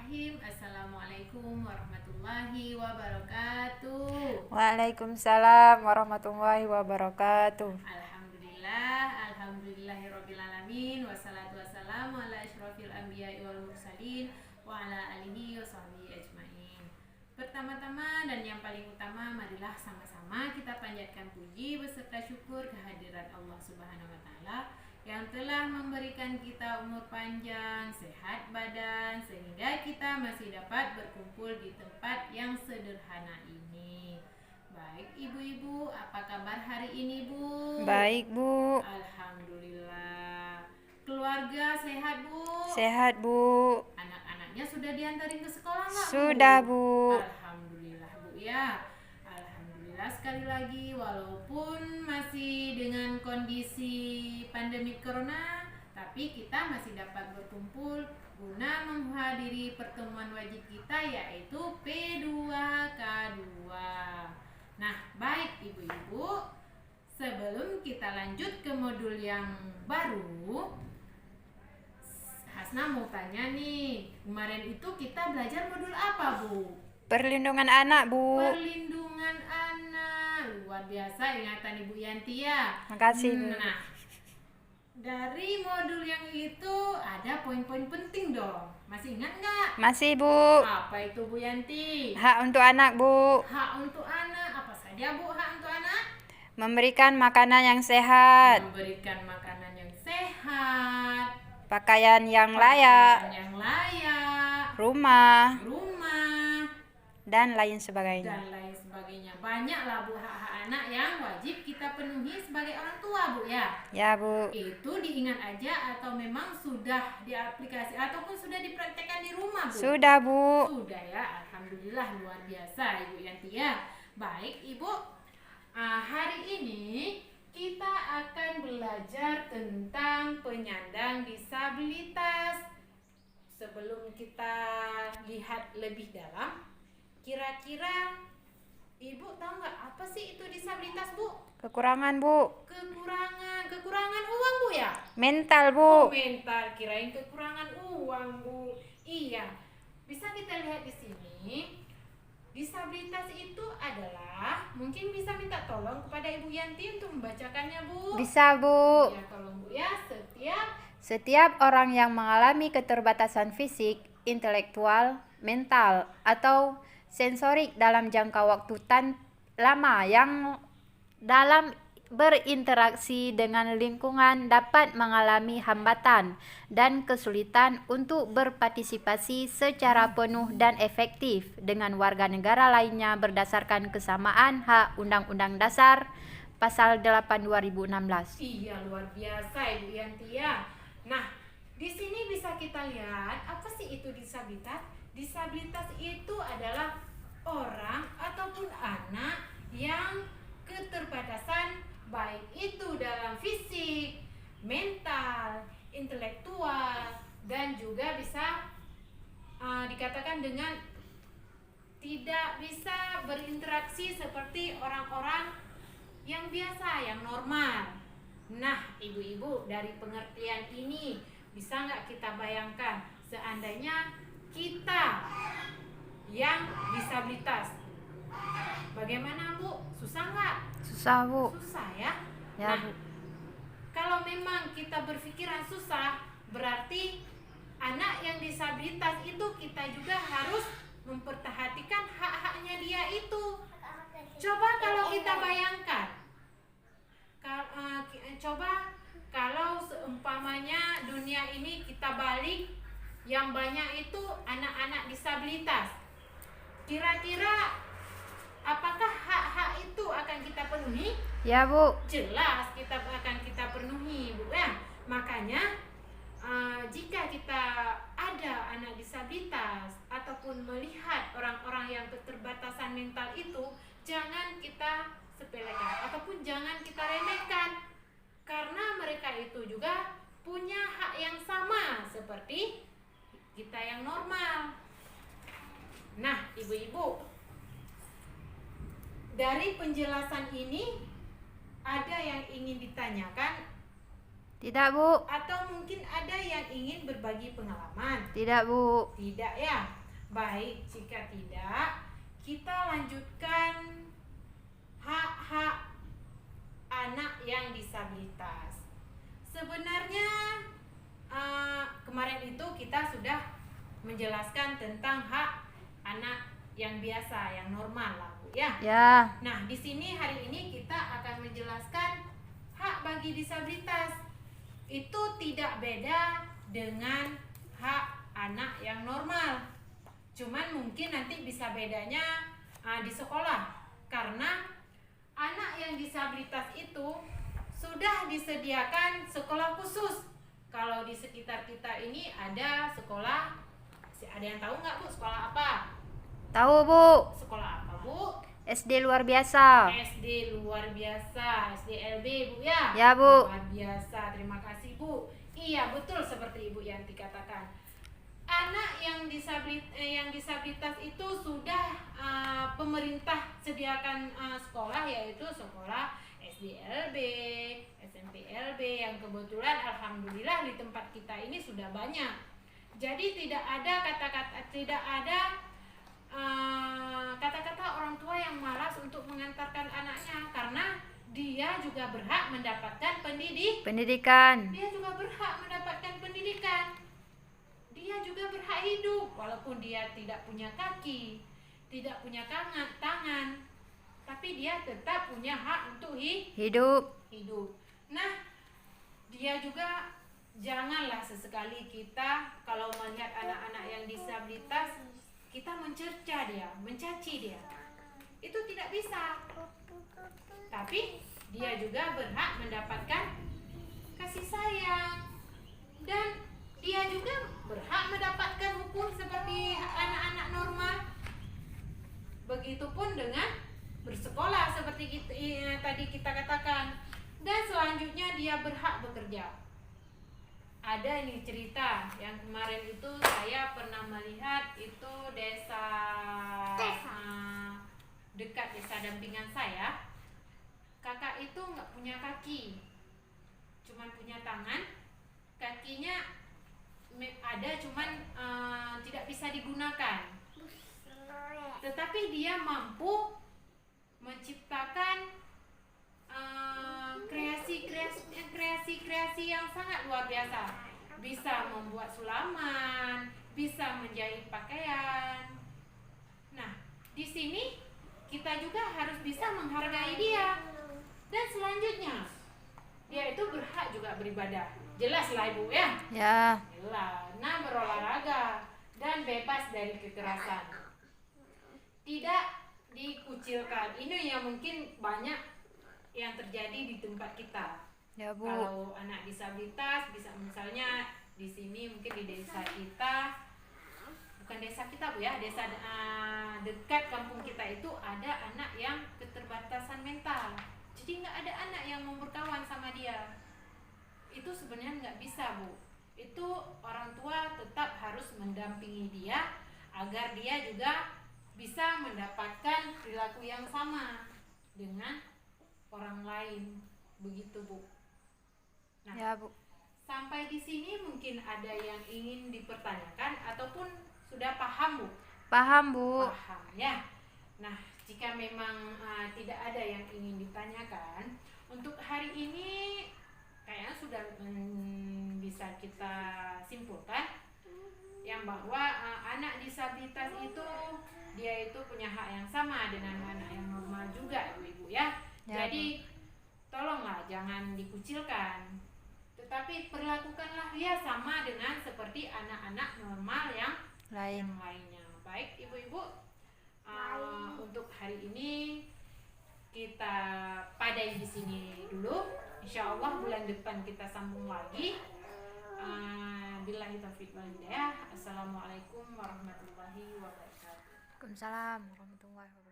Bismillahirrahmanirrahim. Assalamualaikum warahmatullahi wabarakatuh. Waalaikumsalam warahmatullahi wabarakatuh. Alhamdulillahirabbil alamin. Wassalatu wassalamu ala asyrofil anbiya'i wal mursalin wa ala alihi washabbihi ajmain. Pertama-tama dan yang paling utama, marilah sama-sama kita panjatkan puji beserta syukur kehadirat Allah Subhanahu wa taala yang telah memberikan kita umur panjang, sehat badan, sehingga kita masih dapat berkumpul di tempat yang sederhana ini. Baik ibu-ibu, apa kabar hari ini, Bu? Baik, Bu. Alhamdulillah. Keluarga sehat, Bu? Sehat, Bu. Anak-anaknya sudah diantarin ke sekolah nggak, Bu? Sudah, Bu. Alhamdulillah, Bu ya. Alhamdulillah sekali lagi, walaupun masih dengan kondisi pandemi corona, tapi kita masih dapat berkumpul guna menghadiri pertemuan wajib kita, yaitu P2K2. Nah, baik ibu-ibu, sebelum kita lanjut ke modul yang baru, Hasna mau tanya nih, kemarin itu kita belajar modul apa, Bu? Perlindungan anak, Bu. Perlindungan anak. Luar biasa ingatan Ibu Yanti ya. Makasih, Bu. Nah, dari modul yang itu ada poin-poin penting dong. Masih ingat nggak? Masih, Bu. Apa itu, Bu Yanti? Hak untuk anak, Bu. Hak untuk anak. Apa saja, Bu, hak untuk anak? Memberikan makanan yang sehat, Memberikan makanan yang sehat, pakaian yang layak, pakaian yang layak, rumah, dan dan lain sebagainya. lain sebagainya. Banyaklah, Bu, hak-hak anak yang wajib kita penuhi sebagai orang tua, Bu ya. Ya, Bu. Itu diingat aja atau memang sudah diaplikasi ataupun sudah dipraktekkan di rumah, Bu? Sudah, Bu. Sudah ya, alhamdulillah, luar biasa Ibu Yanti ya. Baik Ibu, hari ini kita akan belajar tentang penyandang disabilitas. Sebelum kita lihat lebih dalam, kira-kira Ibu tahu nggak apa sih itu disabilitas, Bu? Kekurangan, Bu. Kekurangan uang, Bu ya? Mental, Bu. Mental, kirain kekurangan uang, Bu. Iya, bisa kita lihat di sini. Disabilitas itu adalah, mungkin bisa minta tolong kepada Ibu Yanti untuk membacakannya, Bu. Bisa, Bu. Ya, tolong Bu ya. Setiap orang yang mengalami keterbatasan fisik, intelektual, mental, atau sensorik dalam jangka waktu lama yang dalam berinteraksi dengan lingkungan dapat mengalami hambatan dan kesulitan untuk berpartisipasi secara penuh dan efektif dengan warga negara lainnya berdasarkan kesamaan hak Undang-Undang Dasar Pasal 8 2016. Iya, luar biasa Ibu Yanti ya. Nah, di sini bisa kita lihat apa sih itu disabilitas? Disabilitas itu adalah orang ataupun anak yang keterbatasan baik itu dalam fisik, mental, intelektual, dan juga bisa dikatakan dengan tidak bisa berinteraksi seperti orang-orang yang biasa, yang normal. Nah, ibu-ibu, dari pengertian ini bisa nggak kita bayangkan seandainya kita yang disabilitas, bagaimana, Bu? Susah nggak? Susah, Bu. Susah ya? Ya, Nah, Bu. kalau memang kita berpikiran susah, berarti anak yang disabilitas itu kita juga harus memperhatikan hak-haknya dia itu. Coba kalau kita bayangkan, coba kalau seumpamanya dunia ini kita balik, yang banyak itu anak-anak disabilitas, kira-kira apakah hak-hak itu akan kita penuhi? Ya, Bu. Jelas akan kita penuhi, Bu ya. Makanya jika kita ada anak disabilitas ataupun melihat orang-orang yang keterbatasan mental itu, jangan kita sepelekan ataupun jangan kita remehkan, karena mereka itu juga punya hak yang sama seperti kita yang normal. Nah, ibu-ibu, dari penjelasan ini ada yang ingin ditanyakan Tidak, Bu. atau mungkin ada yang ingin berbagi pengalaman? Tidak, Bu. Tidak ya? Baik, jika tidak, kita lanjutkan hak-hak anak yang disabilitas. Sebenarnya kemarin itu kita sudah menjelaskan tentang hak anak yang biasa, yang normal lah, Bu, ya. Ya. Nah, di sini hari ini kita akan menjelaskan hak bagi disabilitas. Itu tidak beda dengan hak anak yang normal. Cuman mungkin nanti bisa bedanya di sekolah. Karena anak yang disabilitas itu sudah disediakan sekolah khusus. Kalau di sekitar kita ini ada sekolah, ada yang tahu nggak, Bu, sekolah apa? Tahu, Bu. Sekolah apa, Bu? SD luar biasa. SD luar biasa, SDLB, Bu, ya? Ya, Bu. Luar biasa, terima kasih, Bu. Iya, betul seperti Ibu Yanti katakan. Anak yang disabilitas itu sudah pemerintah sediakan sekolah, yaitu sekolah SDLB, SMPLB, yang kebetulan alhamdulillah di tempat kita ini sudah banyak. Jadi tidak ada kata-kata orang tua yang malas untuk mengantarkan anaknya, karena dia juga berhak mendapatkan Pendidikan. dia juga berhak mendapatkan pendidikan. Dia juga berhak hidup walaupun dia tidak punya kaki, tidak punya tangan, tapi dia tetap punya hak untuk Hidup. Nah, dia juga janganlah sesekali kita kalau melihat anak-anak yang disabilitas kita mencerca dia, mencaci dia. Itu tidak bisa. Tapi dia juga berhak mendapatkan kasih sayang, dan dia juga berhak mendapatkan hukum seperti anak-anak normal. Begitupun dengan bersekolah seperti tadi kita katakan. Dan selanjutnya dia berhak bekerja. Ada ini cerita yang kemarin itu saya pernah melihat, itu desa dekat desa dampingan saya. Kakak itu nggak punya kaki, cuman punya tangan. Kakinya ada, cuman tidak bisa digunakan. Tetapi dia mampu menciptakan kreasi-kreasi yang sangat luar biasa. Bisa membuat sulaman, bisa menjahit pakaian. Nah, di sini kita juga harus bisa menghargai dia. Dan selanjutnya, dia itu berhak juga beribadah. Jelas lah, Ibu, ya? Ya. Jelas. Nah, berolahraga dan bebas dari kekerasan. Tidak dikucilkan. Ini yang mungkin banyak yang terjadi di tempat kita. Ya, Bu. Kalau anak disabilitas, bisa misalnya di sini mungkin di desa kita, bukan desa kita, Bu, ya, desa dekat kampung kita itu ada anak yang keterbatasan mental. Jadi nggak ada anak yang mau berkawan sama dia. Itu sebenarnya nggak bisa, Bu. Itu orang tua tetap harus mendampingi dia agar dia juga bisa mendapatkan perilaku yang sama dengan orang lain. Begitu, Bu. Nah, Ya, Bu. sampai di sini mungkin ada yang ingin dipertanyakan ataupun sudah paham, Bu? Paham, Bu. Paham, ya. Nah, jika memang tidak ada yang ingin ditanyakan, untuk hari ini kayaknya sudah bisa kita simpulkan yang bahwa anak disabilitas itu dia itu punya hak yang sama dengan anak yang normal juga, Ibu-ibu, ya. Ya, Jadi tolonglah jangan dikucilkan, tetapi perlakukanlah dia sama dengan seperti anak-anak normal yang lainnya. Baik, Ibu-ibu, untuk hari ini kita padai di sini dulu. Insya Allah bulan depan kita sambung lagi. Billahi taufiq wal hidayah. Assalamualaikum warahmatullahi wabarakatuh. Waalaikumsalam warahmatullahi wabarakatuh.